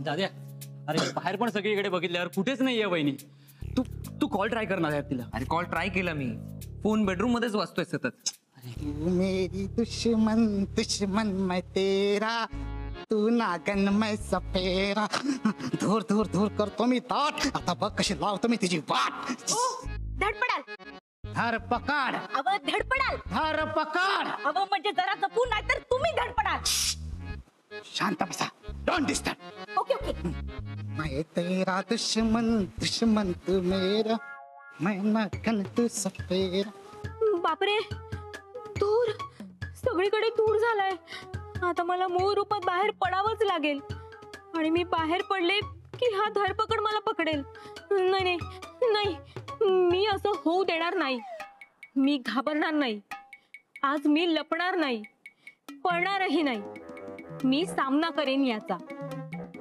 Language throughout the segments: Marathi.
दाद्या, अरे बाहेर पण सगळीकडे बघितल्यावर कुठेच नाहीये वहिनी. तू तू कॉल ट्राय करणार आहे तिला? अरे कॉल ट्राय केला मी, फोन बेडरूम मध्येच वाजतोय सतत. मेरी दुश्मन दुश्मन मैं तेरा, तू नागन मैं सपेरा. धूर धूर धूर करतो मी ताट, आता बघ कशी लावतो मी तिची वाट. धडपडाल. धर पकड. अव धडपडाल. धर पकड. अव म्हणजे जरा जपून, नाही तर तुम्ही धडपडाल. शांत बसा, डोंट डिस्टर्ब. Okay okay. मैं तेरा दुश्मन दुश्मन तू मेरा, मैं नागन तू सपेरा. बापरे, धूर सगळीकडे धूर झालाय. आता मला मूळ रूपात बाहेर पडावंच लागेल. आणि मी बाहेर पडले की हा धरपकड मला पकडेल. नाही नाही नाही, मी असं होऊ देणार नाही. मी घाबरणार नाही. आज मी लपणार नाही, पळणारही नाही. मी सामना करेन याचा.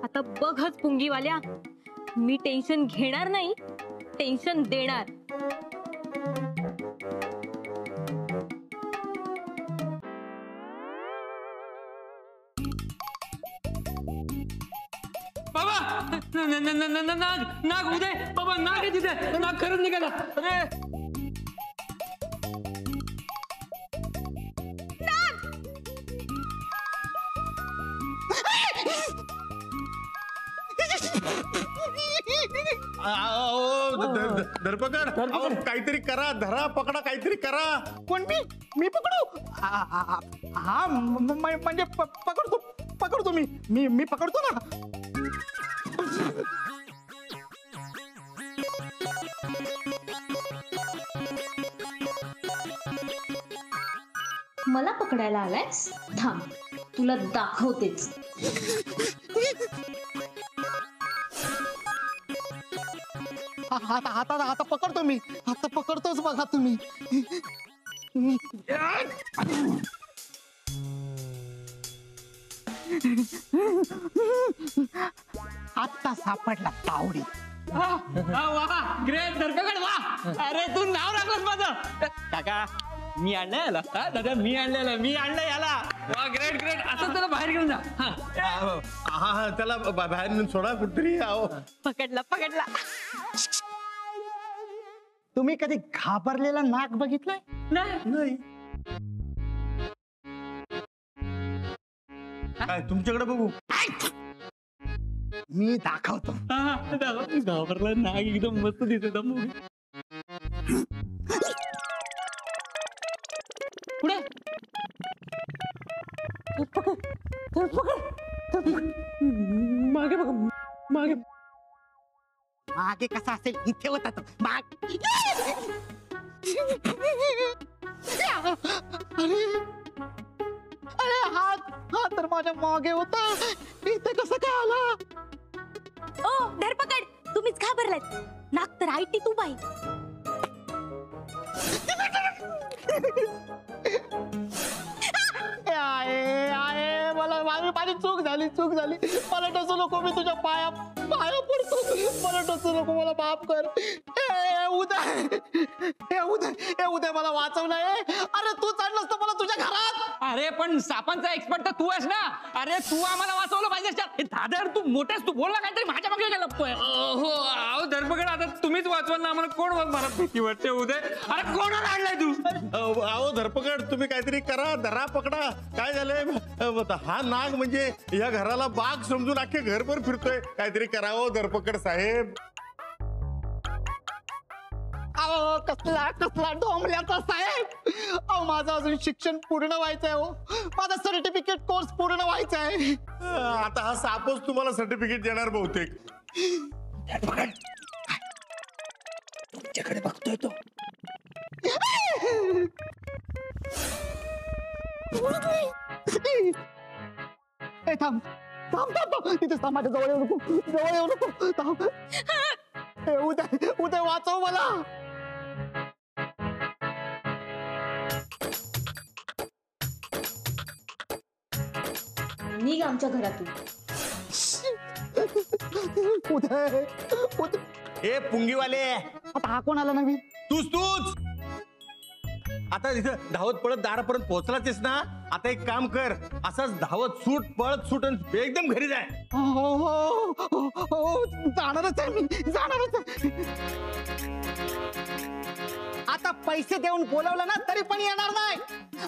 आता बघच पुंगीवाल्या, मी टेन्शन घेणार नाही, टेन्शन देणार. बाबा, नाग नाग उदय, बाबा नाग आहे तिथे. नाग खरंच निघाला. अरे धरपकड, काहीतरी करा, धरा पकडा, काहीतरी करा. कोण? मी पकडू? हा म्हणजे पकडतो मी पकडतो ना. मला पकडायला आलायस? थांब, तुला दाखवतेच. आता पकडतो मी, आता पकडतोच बघा तुम्ही. आता सापडला तावडी. वा ग्रेट धरपकड, वा. अरे तू नाव राखलंस माझं. काका मी आणलंय याला. दादा मी आणलं याला. वा ग्रेट ग्रेट. असं त्याला बाहेर घेऊन जा. हा त्याला बाहेर नेऊन सोडा कुठतरी. पकडला पकडला. तुम्ही कधी घाबरलेला नाग बघितलाय? नाही. काय तुमच्याकडे बघू? मी दाखवतो. घाबरला नाग एकदम मस्त दिसत. पुढे मागे बघ, मागे. मागे कसा असेल, इथे होता तो माग. अरे हा तर माझ्या मागे होता, इथे कसं काय आला? ओ धरपकड, तुम्हीच घाबरलात. नाग तर आयटी तू बाई. आहे मला माझी चूक झाली. मला टसू नको, मी तुझ्या पाया पडतो. मला टसू नको, मला माफ कर. उदय मला वाचवलंय. अरे तू चढलंस तर मला तुझ्या घरात. अरे पण सापांचा एक्सपर्ट तर तू आहेस ना. अरे तू आम्हाला वाचवलं पाहिजे. दादर तू मोठेस, तू बोलला काहीतरी माझ्या मागे काय लपतोय? हो अहो धरपकड, आता तुम्हीच वाचवलं ना आम्हाला. कोण मला भीती वाटते उदय. अरे कोणाला आणलाय तू? अहो धरपकड, तुम्ही काहीतरी करा, धरा पकडा. काय झालंय? हा नाग म्हणजे या घराला बाग समजून अख्खे घरभर फिरतोय. काहीतरी करावं धरपकड साहेब. अहो कसला डोंबल्याचा साहेब. अहो माझं अजून शिक्षण पूर्ण व्हायचंय. हो माझा सर्टिफिकेट कोर्स पूर्ण व्हायचा आहे. आता हा सापच तुम्हाला सर्टिफिकेट देणार बहुतेक. धरपकड, तुमच्याकडे बघतोय तो. थांब तिथेच थांब, माझ्या जवळ येऊ नको. थांब. उदय वाचव मला. निघ आमच्या घरातून. उदय ए पुंगीवाले, आता हा कोण आला नवीन? तूच आता इथं धावत पळत दारापर्यंत पोहोचलाच ना. आता एक काम कर, असाच धावत सूट पळत सुट आणि एकदम घरी जाय. हो जाणारच आहे मी, जाणारच आहे. आता पैसे देऊन बोलवलं ना तरी पण येणार नाही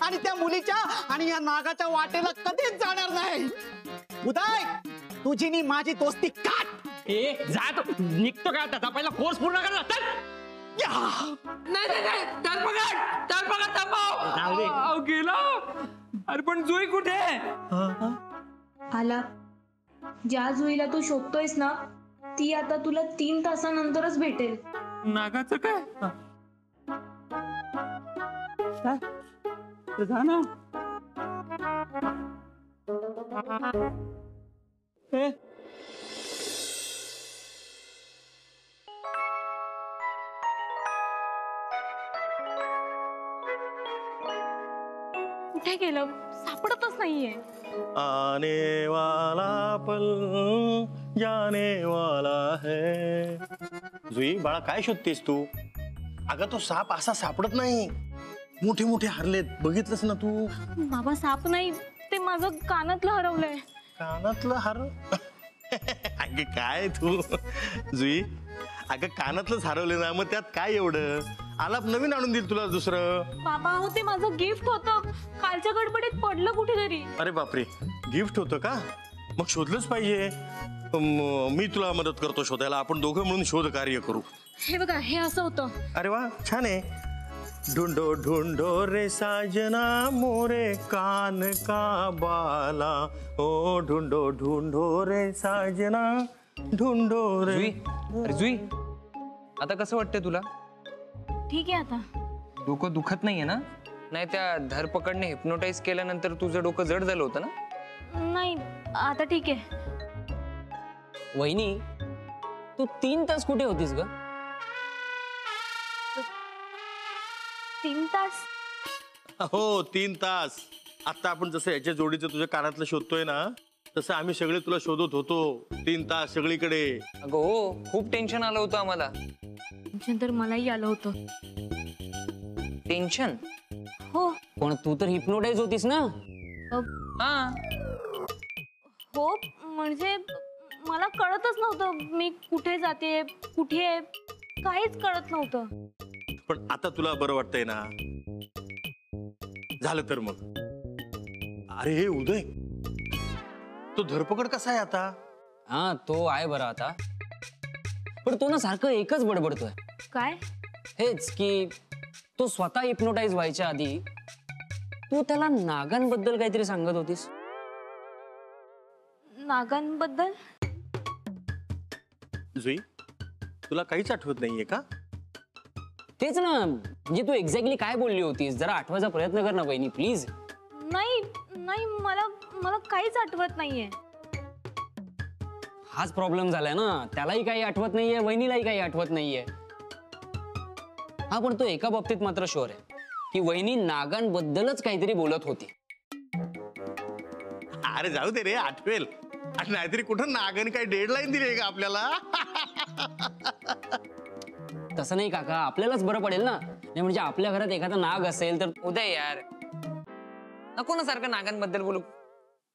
आणि त्या मुलीच्या आणि या नागाच्या वाटेला कधीच जाणार नाही. उदय, तुझी नी माझी दोस्ती काट. ए जात निघतो का त्याचा पहिला कोर्स पूर्ण करला. नाही नाही नाही धरपकड थांबव. गेला. अरे पण जुई कुठे आला. ज्या जुईला तू शोधतोयस ना ती आता तुला 3 तासानंतरच भेटेल. नागाचं काय जा ना. कुठे गेलं सापडतच नाहीये. आने वाला पल जाने वाला है. जुई बाळा काय शोधतेस तू? अगं तो साप असा सापडत नाही. मोठे मोठे हरलेत, बघितलंस ना तू. बाबा साप नाही, ते माझं कानातलं हरवलंय. कानातलं हार. अगं काय तू जुई, अगं कानातलंच हरवलं ना, मग त्यात काय एवढं? आलाप नवीन आणून देईल तुला दुसरं. बाबा हो ते माझं गिफ्ट होतं, कालच्या गडबडीत पडलं कुठेतरी. अरे बापरे, गिफ्ट होतं का? मग शोधलंच पाहिजे. मी तुला मदत करतो शोधायला. आपण दोघं मिळून शोध कार्य करू. हे बघा हे असं होतं. अरे वा, छान आहे. ढूंढो ढूंढो रे साजना मोरे कान का बाला. ओ ढूंढो ढूंढो रे साजना ढूंढो रे. जुई, अरे जुई, आता कसं वाटतंय तुला? ठीक आहे आता. डोकं दुखत नाहीये ना? नाही त्या धरपकडने हिप्नोटाईज केल्यानंतर तुझं डोकं जड झालं होतं ना? नाही आता ठीक आहे. वहिनी, तू 3 तास कुठे होतीस ग? 3 तास? हो 3 तास. आता आपण जसं याच्या जोडीचं तुझ्या कानातलं शोधतोय ना, तसं आम्ही सगळे तुला शोधत होतो 3 तास सगळीकडे. अगं हो, खूप टेन्शन आलं होतं आम्हाला. टेन्शन तर मलाही आलं होतं. टेन्शन? हो पण तू तर हिप्नोटाईज होतीस ना? हा. हो म्हणजे मला कळतच नव्हतं मी कुठे जाते कुठे आहे, काहीच कळत नव्हतं. पण आता तुला बरं वाटतंय ना? झालं तर मग. अरे हे उदय, तो धरपकड कसा आहे आता? हा तो आहे बरा आता, पण तो ना सारखं एकच बडबडतोय. काय? हेच की तो स्वतः हिप्नोटाईज व्हायच्या आधी तू त्याला नागांबद्दल काहीतरी सांगत होतीस. नागांबद्दल? जुई, तुला काहीच आठवत नाहीये का? तेच ना, म्हणजे तू एक्झॅक्टली काय बोलली होतीस जरा आठवायचा प्रयत्न कर ना बहिणी प्लीज. नाही नाही मला मला काहीच आठवत नाहीये. हाच प्रॉब्लेम झालाय ना, त्यालाही काही आठवत नाहीये, वहिनीलाही काही आठवत नाहीये. हा पण तो एका बाबतीत मात्र शुअर आहे की वहिनी नागांबद्दलच काहीतरी बोलत होती. अरे जाऊ दे रे, आठवेल. आणि नाहीतरी कुठं नागन काय डेडलाईन दिली का आपल्याला? तसं नाही काका, आपल्यालाच बरं पडेल ना. नाही म्हणजे आपल्या घरात एखादा नाग असेल तर. उदय यार, नको ना सारखं नागांबद्दल बोलू.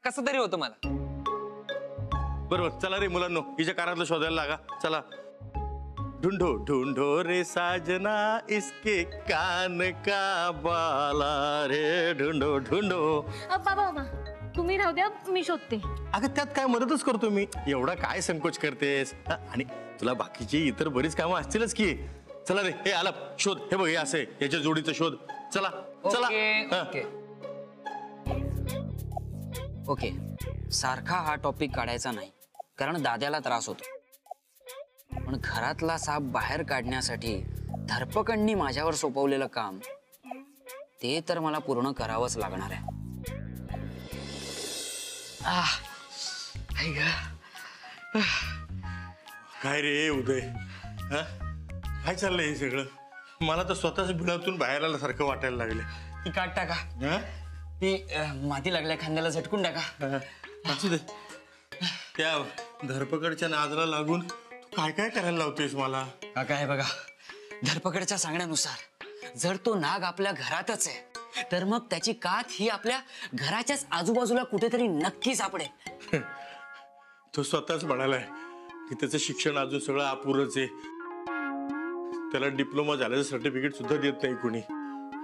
कसं तरी होतं मला. बरोबर, चला रे मुलांनो, हिच्या कानातलं शोधायला लागा. चला. ढूंढो ढूंढो रे साजना इसके कान का बाला रे. ढूंढो ढूंढो. बाबा बाबा तुम्ही राहू द्या, मी शोधते. अगं त्यात काय मदतच करतो मी. एवढा काय संकोच करतेस? आणि तुला बाकीची इतर बरीच कामं असतीलच की. चला रे, हे आला शोध. हे बघ, हे असं आहे, याच्या जोडीचं शोध. चला चला. ओके ओके, सारखा हा टॉपिक काढायचा नाही कारण दाद्याला त्रास होतो. पण घरातला साप बाहेर काढण्यासाठी धरपकडनी माझ्यावर सोपवलेलं काम ते तर मला पूर्ण करावंच लागणार आहे. काय रे उदय, हा काय चाललंय हे सगळं? मला तर स्वतःच बिळातून बाहेर आल्यासारखं वाटायला लागलं. ती काट टाका, हा? ती माती लागल्या खांद्याला झटकून टाका. असू दे. त्या धरपकडच्या नादाला लागून तू काय काय करायला लावतोयस मला? काका हे बघा, धरपकडच्या सांगण्यानुसार जर तो नाग आपल्या घरातच आहे तर मग त्याची कात ही आपल्या घराच्याच आजूबाजूला कुठेतरी नक्की सापडेल. तो स्वतःच म्हणालाय की त्याचं शिक्षण अजून सगळं अपुरंच आहे. त्याला डिप्लोमा झाल्याचं सर्टिफिकेट सुद्धा देत नाही कोणी,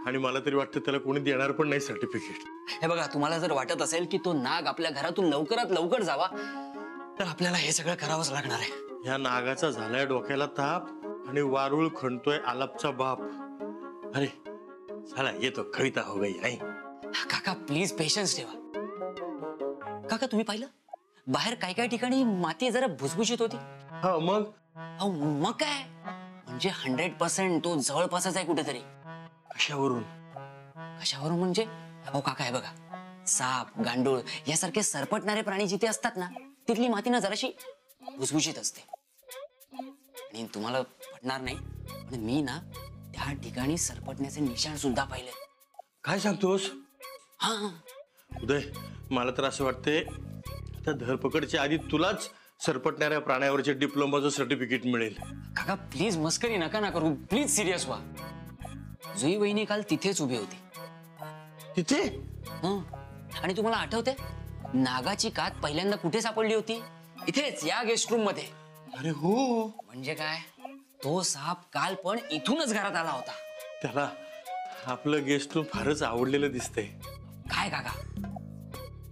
आणि मला तरी वाटतं त्याला कोणी देणार पण नाही सर्टिफिकेट. हे बघा, तुम्हाला जर वाटत असेल की तो नाग आपल्या घरातून लवकरात लवकर जावा तर आपल्याला हे सगळं करावंच लागणार आहे. ह्या नागाचा झालाय डोक्याला ताप आणि वारुळ खणतोय आलापचा बाप. अरे चला येतो, कविता हो गई नाही. काका प्लीज पेशन्स ठेवा. काका तुम्ही पाहिलं बाहेर काही काही ठिकाणी माती जरा भुसभुशीत होती. हा मग अहो मग काय, म्हणजे 100% तो जवळपासच आहे कुठेतरी. कशावरून? कशावरून म्हणजे अहो काका हे बघा, साप गांडूळ यासारखे सरपटणारे प्राणी जिथे असतात ना तिथली माती ना जराशी भुसभुशीत असते. आणि तुम्हाला पटणार नाही पण मी ना त्या ठिकाणी सरपटण्याचे निशाण सुद्धा पाहिले. काय सांगतोस? हा उदय, मला तर असं वाटतंय त्या धरपकडच्या आधी तुलाच सरपटणाऱ्या प्राण्यावरचे डिप्लोमाचं सर्टिफिकेट मिळेल. काका प्लीज मस्करी नका ना करू, प्लीज सिरियस व्हा. जुई वहिनी काल तिथेच उभी होती. तिथे? हं. आणि तुम्हाला आठवते नागाची कात पहिल्यांदा कुठे सापडली होती? इथेच या गेस्ट रूम मध्ये. अरे हो. म्हणजे काय, तो साप काल पण इथूनच घरात आला होता. त्याला आपलं गेस्ट रूम फारच आवडलेलं दिसतंय. काय काका,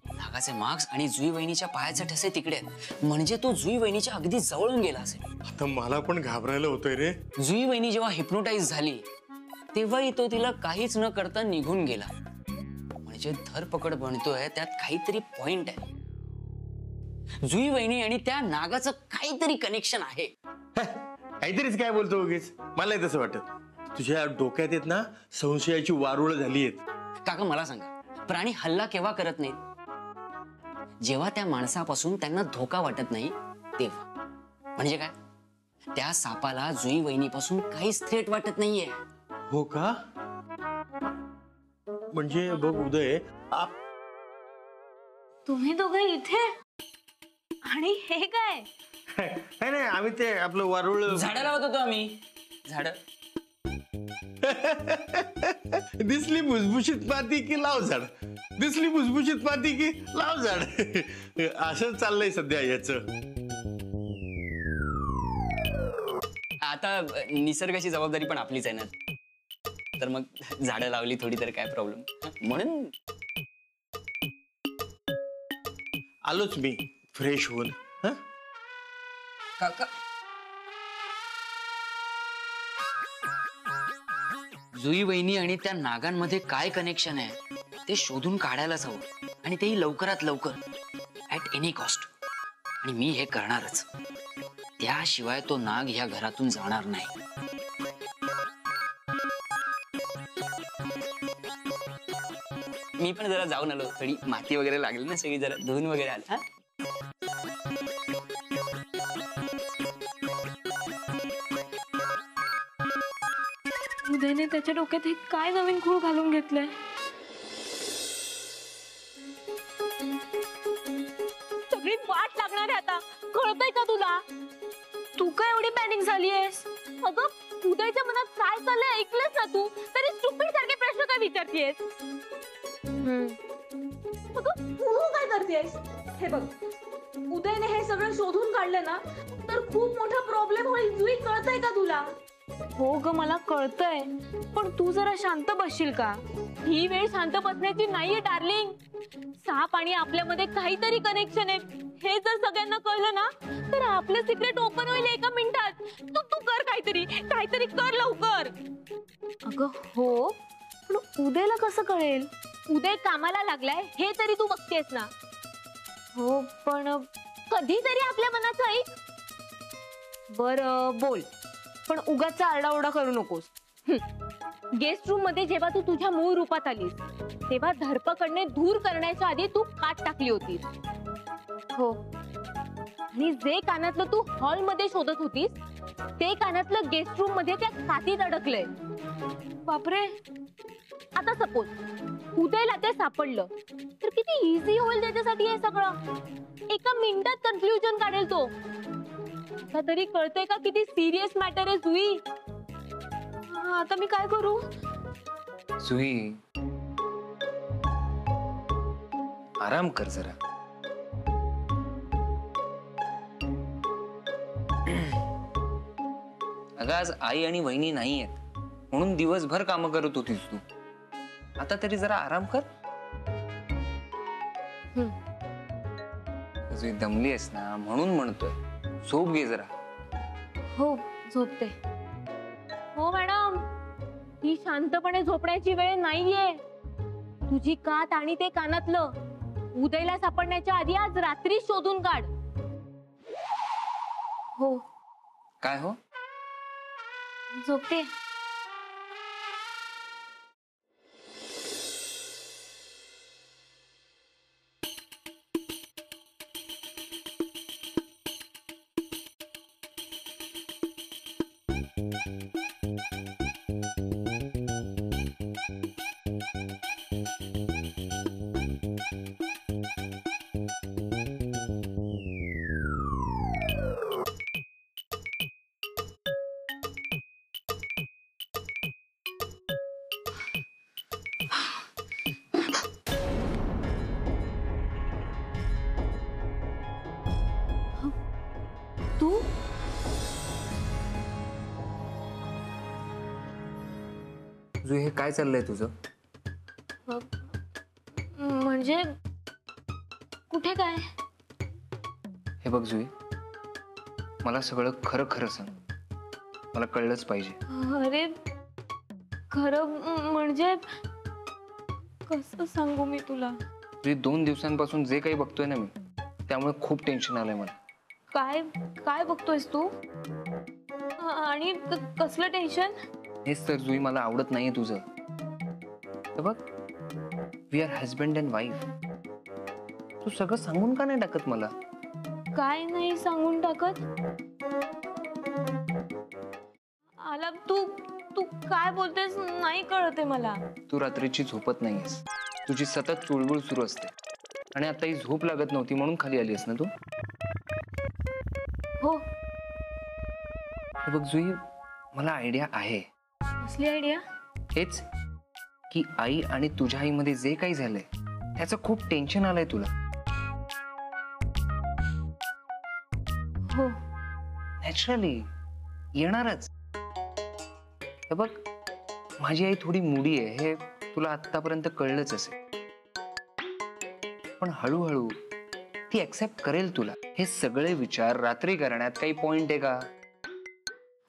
नागाचे मार्क्स आणि जुई वहिनीच्या पायाचे ठसे तिकडे आहेत, म्हणजे तो जुई वहिनीच्या अगदी जवळून गेला असेल. आता मला पण घाबरायला होतंय रे. जुई वहिनी जेव्हा हिप्नोटाईज झाली तेव्हाही तो तिला काहीच न करता निघून गेला. म्हणजे धरपकड बनतोय त्यात काहीतरी पॉइंट आहे. जुई वहिनी आणि त्या नागाचं काहीतरी कनेक्शन आहे. काहीतरीच काय बोलतो उगीच, मला तसं वाटत. तुझ्या डोक्यात येत ना संशयाची वारुळ झाली आहेत. काका मला सांगा, प्राणी हल्ला केव्हा करत नाहीत? जेव्हा त्या माणसापासून त्यांना धोका वाटत नाही तेव्हा. म्हणजे काय, त्या सापाला जुई वहिनीपासून काहीच थ्रेट वाटत नाहीये. हो का? म्हणजे बघ उदय, तुम्ही दोघे इथे आणि हे काय? नाही नाही, आम्ही ते आपलं वारुळ झाडं लावत होतो आम्ही. झाड दिसली भुसभुशीत माती की लाव झाड, दिसली भुसभुशीत माती की लाव झाड. असं चाललंय सध्या याच. आता निसर्गाची जबाबदारी पण आपलीच आहे ना, तर मग झाडं लावली थोडी तर काय प्रॉब्लेम. म्हणून आलोच मी फ्रेश होऊन. हं? काका जुई वहिनी आणि त्या नागांमध्ये काय कनेक्शन आहे ते शोधून काढायलाच हवं, आणि तेही लवकरात लवकर, ऍट एनी कॉस्ट. आणि मी हे करणारच, त्याशिवाय तो नाग ह्या घरातून जाणार नाही. मी पण जरा जाऊन आलो, थोडी माती वगैरे लागली ना, सगळी जरा धुवून वगैरे आलं. हा उदयने त्याच्या डोक्यात हे काय नवीन खूळ घालून घेतलंय? सगळी वाट लागणार आहे आता, कळतंय का तुला? तू काय एवढी पॅनिक झालीयस? अगं उदयच्या मनात काय चाललंय ऐकलंस ना तू, तरी स्टुपिड सारखे प्रश्न काय विचारतेस? अगं तू काय करतेस? हे बघ, उदयने हे सगळं शोधून काढलं ना तर खूप मोठा प्रॉब्लेम होईल. जुई, कळतंय का तुला? हो ग मला कळतंय, पण तू जरा शांत बसशील का? ही वेळ शांत बसण्याची नाहीये डार्लिंग. साप आणि आपल्यामध्ये काहीतरी कनेक्शन आहे हे जर सगळ्यांना कळलं ना तर आपलं सिक्रेट ओपन होईल एका मिनिटात. तू तू कर काहीतरी, काहीतरी कर लवकर. अगं हो, पण उदयला कसं कळेल? उदय कामाला लागलाय हे तरी तू बघतेस ना. हो पण कधीतरी आपल्या मनाचं ऐक. बरं बोल, पण उगाच आरडाओरडा करू नकोस. गेस्ट रूम मध्ये जेव्हा तू तुझ्या मूळ रूपात आलीस तेव्हा धरपकडने दूर करण्याच्या आधी तू काट टाकली होतीस. हो, आणि जे कानातलं तू हॉल मध्ये शोधत होतीस ते कानातलं गेस्ट रूम मध्ये त्या कातीत अडकलंय. बापरे. आता सपोज उदयला ते सापडलं तर किती इझी होईल त्याच्यासाठी हे सगळं. एका मिनिटात कन्फ्युजन काढेल तो. आता तरी कळतंय का किती सिरियस मॅटर आहे जुई? आता मी काय करू? जुई, आराम कर जरा. अगं आज आई आणि वहिनी नाही आहेत म्हणून दिवसभर कामं करत होतीस तू. आता तरी जरा आराम कर. जुई दमली आहेस ना म्हणून म्हणतोय, झोप घे जरा. हो झोपते. हो मॅडम, ही शांतपणे झोपण्याची वेळ नाहीये. तुझी कात आणि ते कानातलं उदयला सापडण्याच्या आधी आज रात्री शोधून काढ. हो काय हो? झोपते. तू जुई, हे काय चाललंय तुझं? म्हणजे कुठे काय? हे बघ जुई, मला सगळं खरं खरं सांग. मला कळलंच पाहिजे. अरे खरं म्हणजे कसं सांगू मी तुला? जुई, 2 दिवसांपासून जे काही बघतोय ना मी, त्यामुळे खूप टेन्शन आलंय मला. काय काय बघतोयस तू? आणि कसलं टेन्शन? हेच तर जुई मला आवडत नाहीये तुझं. हे बघ, we are husband and wife. तू सगळं सांगून का नाही टाकत मला? काय नाही सांगून टाकत? आला तू तू काय बोलतेस नाही कळते मला. तू रात्रीची झोपत नाहीयेस. तुझी सतत चुळबुळ सुरू असते आणि आता ही झोप लागत नव्हती म्हणून खाली आलीस ना तू? हो. हे बघ जुई, मला आयडिया आहे. कसली आयडिया? हेच की आई आणि तुझ्या आईमध्ये जे काही झालंय त्याचं खूप टेन्शन आलंय तुला. हो. नॅचरली येणारच. हे बघ, माझी आई थोडी मुडी आहे, हे तुला आतापर्यंत कळलंच असेल. पण हळूहळू ती ऍक्सेप्ट करेल तुला. हे सगळे विचार रात्री करण्यात काही पॉइंट आहे का?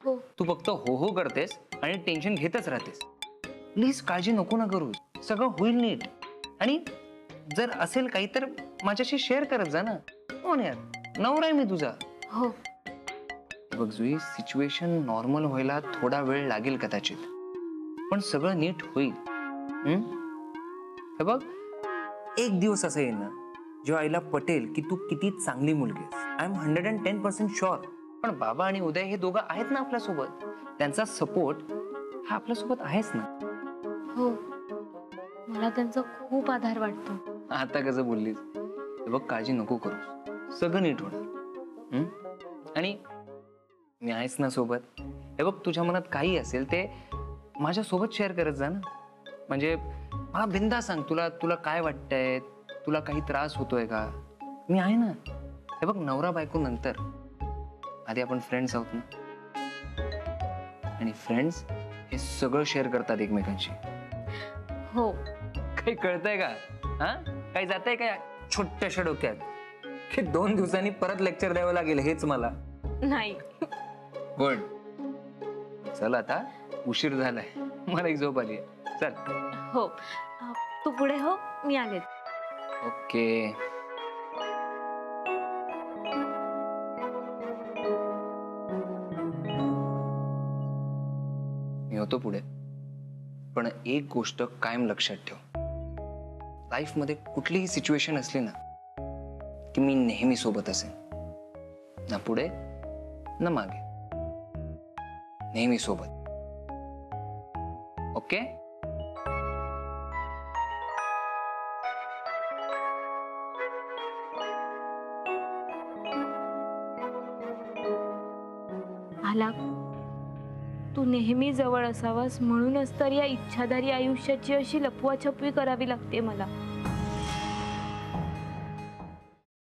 हो. तू फक्त हो हो करतेस आणि टेन्शन घेतच राहतेस. प्लीज काळजी नको ना करू, सगळं होईल नीट. आणि जर असेल काही तर माझ्याशी शेअर करत जा ना. कोण यार, नवरा आहे मी तुझा. हो. बघ जुई, सिच्युएशन नॉर्मल व्हायला थोडा वेळ लागेल कदाचित, पण सगळं नीट होईल. हे बघ, एक दिवस असं येईल ना जेव्हा आईला पटेल की तू किती चांगली मुलगी आहेस. I am 110% sure. पण बाबा आणि उदय हे दोघं आहेत ना आपल्यासोबत. त्यांचा सपोर्ट हा आपल्यासोबत आहेच ना. हो, मला त्यांचा खूप आधार वाटतो. आता कसं बोललीस? हे बघ, काळजी नको करू, सगळं नीट होणार. आणि मी आहेच ना सोबत. हे बघ, तुझ्या मनात काही असेल ते माझ्या सोबत शेअर करत जा ना. म्हणजे मला बिंदा सांग, तुला काय वाटतंय, तुला काही त्रास होतोय का? मी आहे ना. हे बघ, नवरा बायको नंतर, आधी आपण फ्रेंड्स आहोत ना. आणि फ्रेंड्स हे सगळं शेअर करतात एकमेकांशी. हो. काही कळतंय का? हा, काही जातंय का छोट्याशा डोक्यात की 2 दिवसांनी परत लेक्चर द्यावं लागेल हेच मला? नाही. गुड. चल आता उशीर झालाय, मला एक झोप आली. चल. हो. तू पुढे हो, मी आले. ओके. मी होतो पुढे, पण एक गोष्ट कायम लक्षात ठेव. लाईफ मध्ये कुठलीही सिच्युएशन असली ना की मी नेहमी सोबत असेन. ना पुढे ना मागे, नेहमी सोबत. ओके? आला. तू नेहमी जवळ असावास म्हणूनच तर या इच्छाधारी आयुष्याची अशी लपवाछपवी करावी लागते मला.